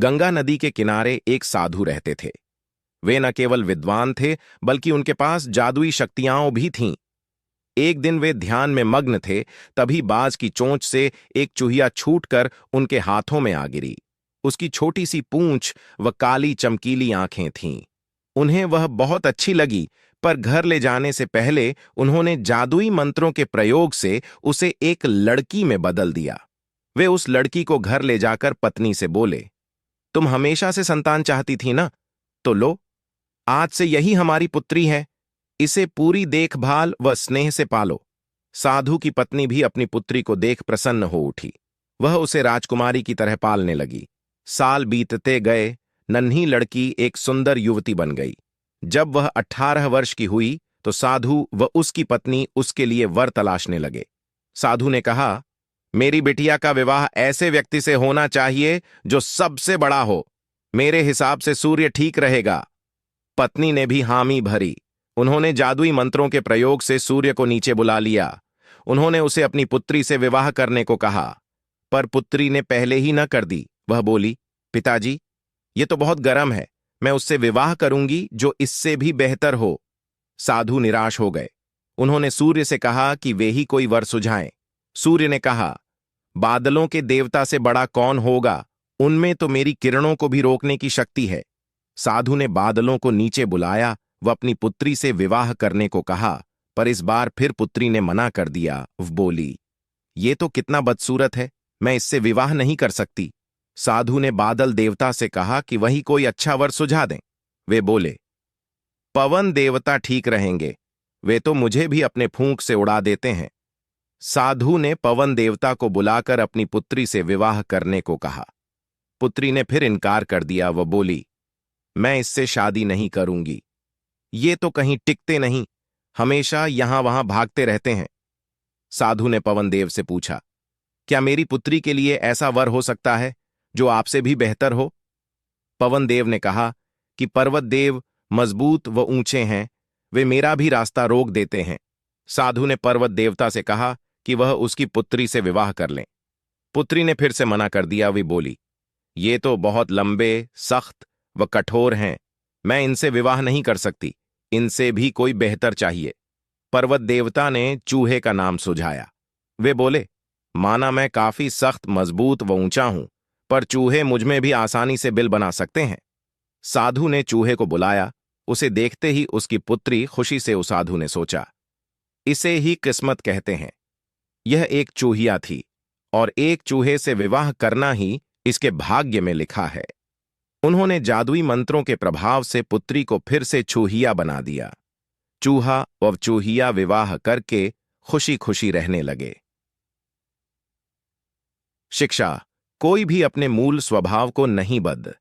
गंगा नदी के किनारे एक साधु रहते थे। वे न केवल विद्वान थे, बल्कि उनके पास जादुई शक्तियां भी थीं। एक दिन वे ध्यान में मग्न थे, तभी बाज की चोंच से एक चूहिया छूटकर उनके हाथों में आ गिरी। उसकी छोटी सी पूंछ व काली चमकीली आंखें थीं। उन्हें वह बहुत अच्छी लगी, पर घर ले जाने से पहले उन्होंने जादुई मंत्रों के प्रयोग से उसे एक लड़की में बदल दिया। वे उस लड़की को घर ले जाकर पत्नी से बोले, तुम हमेशा से संतान चाहती थी ना, तो लो, आज से यही हमारी पुत्री है। इसे पूरी देखभाल व स्नेह से पालो। साधु की पत्नी भी अपनी पुत्री को देख प्रसन्न हो उठी। वह उसे राजकुमारी की तरह पालने लगी। साल बीतते गए, नन्ही लड़की एक सुंदर युवती बन गई। जब वह 18 वर्ष की हुई तो साधु व उसकी पत्नी उसके लिए वर तलाशने लगे। साधु ने कहा, मेरी बिटिया का विवाह ऐसे व्यक्ति से होना चाहिए जो सबसे बड़ा हो। मेरे हिसाब से सूर्य ठीक रहेगा। पत्नी ने भी हामी भरी। उन्होंने जादुई मंत्रों के प्रयोग से सूर्य को नीचे बुला लिया। उन्होंने उसे अपनी पुत्री से विवाह करने को कहा, पर पुत्री ने पहले ही न कर दी। वह बोली, पिताजी, ये तो बहुत गर्म है। मैं उससे विवाह करूंगी जो इससे भी बेहतर हो। साधु निराश हो गए। उन्होंने सूर्य से कहा कि वे ही कोई वर सुझाएं। सूर्य ने कहा, बादलों के देवता से बड़ा कौन होगा? उनमें तो मेरी किरणों को भी रोकने की शक्ति है। साधु ने बादलों को नीचे बुलाया व अपनी पुत्री से विवाह करने को कहा, पर इस बार फिर पुत्री ने मना कर दिया। वह बोली, ये तो कितना बदसूरत है, मैं इससे विवाह नहीं कर सकती। साधु ने बादल देवता से कहा कि वही कोई अच्छा वर सुझा दें। वे बोले, पवन देवता ठीक रहेंगे, वे तो मुझे भी अपने फूंक से उड़ा देते हैं। साधु ने पवन देवता को बुलाकर अपनी पुत्री से विवाह करने को कहा। पुत्री ने फिर इनकार कर दिया। वह बोली, मैं इससे शादी नहीं करूंगी। ये तो कहीं टिकते नहीं, हमेशा यहां वहां भागते रहते हैं। साधु ने पवन देव से पूछा, क्या मेरी पुत्री के लिए ऐसा वर हो सकता है जो आपसे भी बेहतर हो? पवन देव ने कहा कि पर्वत देव मजबूत व ऊंचे हैं, वे मेरा भी रास्ता रोक देते हैं। साधु ने पर्वत देवता से कहा कि वह उसकी पुत्री से विवाह कर लें। पुत्री ने फिर से मना कर दिया। वे बोली, ये तो बहुत लंबे, सख्त व कठोर हैं, मैं इनसे विवाह नहीं कर सकती। इनसे भी कोई बेहतर चाहिए। पर्वत देवता ने चूहे का नाम सुझाया। वे बोले, माना मैं काफी सख्त, मजबूत व ऊंचा हूं, पर चूहे मुझमें भी आसानी से बिल बना सकते हैं। साधु ने चूहे को बुलाया। उसे देखते ही उसकी पुत्री खुशी से उस साधु ने सोचा, इसे ही किस्मत कहते हैं। यह एक चूहिया थी और एक चूहे से विवाह करना ही इसके भाग्य में लिखा है। उन्होंने जादुई मंत्रों के प्रभाव से पुत्री को फिर से चूहिया बना दिया। चूहा और चूहिया विवाह करके खुशी खुशी रहने लगे। शिक्षा, कोई भी अपने मूल स्वभाव को नहीं बदल